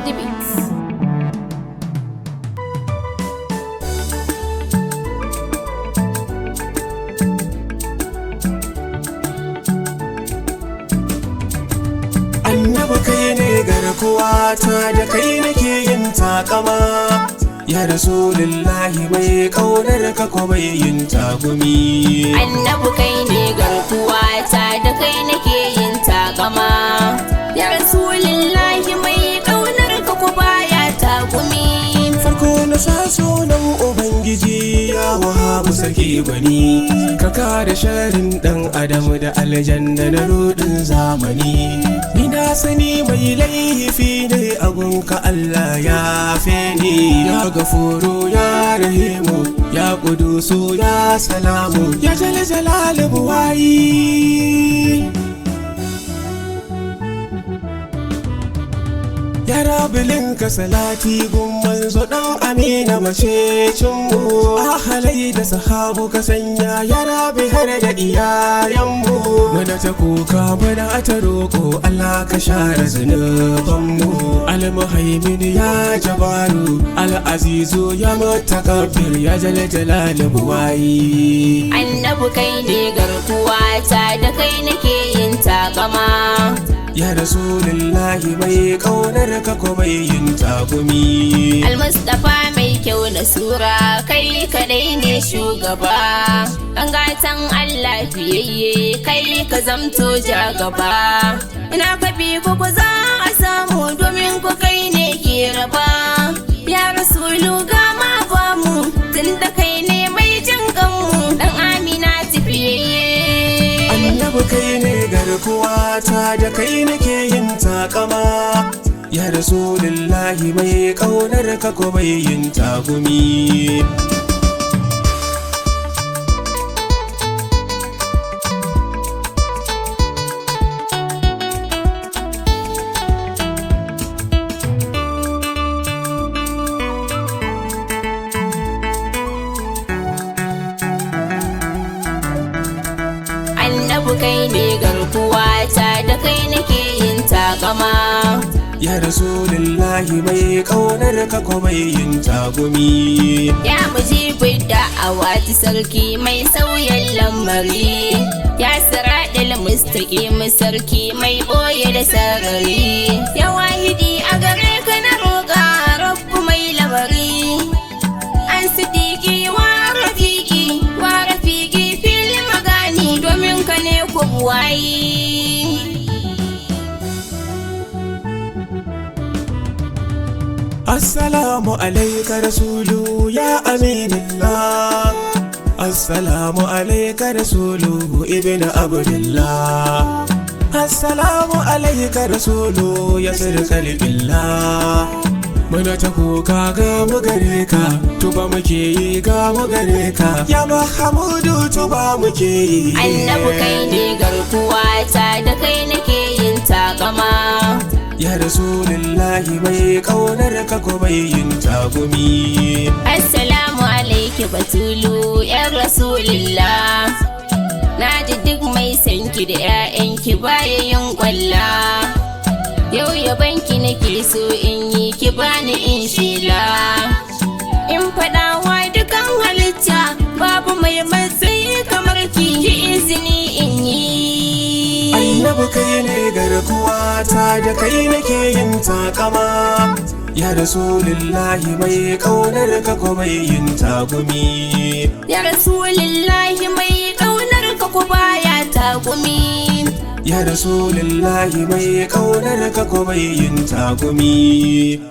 the beats. Annabi kai ne garkuwata da kai nake yin takama, ya Rasulullahi mai kaunar ka kuma yin tagumi. Annabi kai ne garkuwata da kai nake yin takama, ya Rasulullahi mai kaunar ka kuma ya tagumi. Farko na sa sunan Ubangiji ya Wahabu sarki gwani, ka kare sharin dan Adamu da aljanna na rudin zamani. Ni na sani mai laifi ne a gunka Allah ya fe ni, ya Gafuru ya Rahimu ya Kudusu ya Salamu ya Jalal buwayi. Ya Rabilin ka salati gun manzo dan Amina macecinmu, ahalai da sahabu ka sanya ya Rabi har da iyayenmu. Muna ta kuka muna ta roko Allah ka share zunubanmu. Al-Muhaimin ya Jabaru Al-Azizu ya Mutakabbir ya Jalal buwayi. Annabi kai ne garkuwata da kai nake yin takama, ya Rasulullahi mai kaunar ka kuma yin tagumi. Al-Mustafa mai kyau na sura kai kadai ne shugaba, an gatan Allah fiyayye kai ka zamto jagaba. Ina ka bi ku za a samu domin ku kai ne ke raba, ya Rasulu ga ma ba mu tunda kai ne mai jin ganmu dan Amina tafiyayye. Annabi kai ne garkuwata da kai nake yin takama, ya Rasulullahi mai kaunar ka kuma yin tagumi. Annabi kai ne garkuwata da kai nake yin takama, ya Rasulullahi mai kaunar ka kuma yin tagumi. ya mujibin da'awati sarki mai sauyan lamari, ya siraɗil mustaqim sarki mai ɓoye da sarari. Ya wahidi a gare ka na roƙa rabbu mai lamari, an sidiki wa rafiki fil magani domin ka ne ku buwayi. Assalamu alaika Rasulu ya Aminillah, Assalamu alaika Rasulu ibn Abdullah, Assalamu alaika Rasulu ya sirkal billah. Muna ta kuka ga mu gare ka, tuba muke yi ga mu gare ka, ya Mahamudu tuba muke yi. Annabi kai ne garkuwata da kai nake yin takama, ya Rasulullahi mai kaunar ka kuma yin tagumi. Assalamu alaiki Batulu yar Rasulillah, na ji duk mai sanki da 'ya'yanki baya yin kwalla, yau yabanki nake so in yi ki bani in shila, in faɗawa dukan halitta babu mai matsayi kamar ki izini in yi. Annabi kai ne garkuwata da kai nake yin takama, ya Rasulullahi mai kaunar ka kuma yin tagumi. Ya Rasulullahi mai kaunar ka kuma ya tagumi, ya Rasulullahi mai kaunar ka kuma yin tagumi.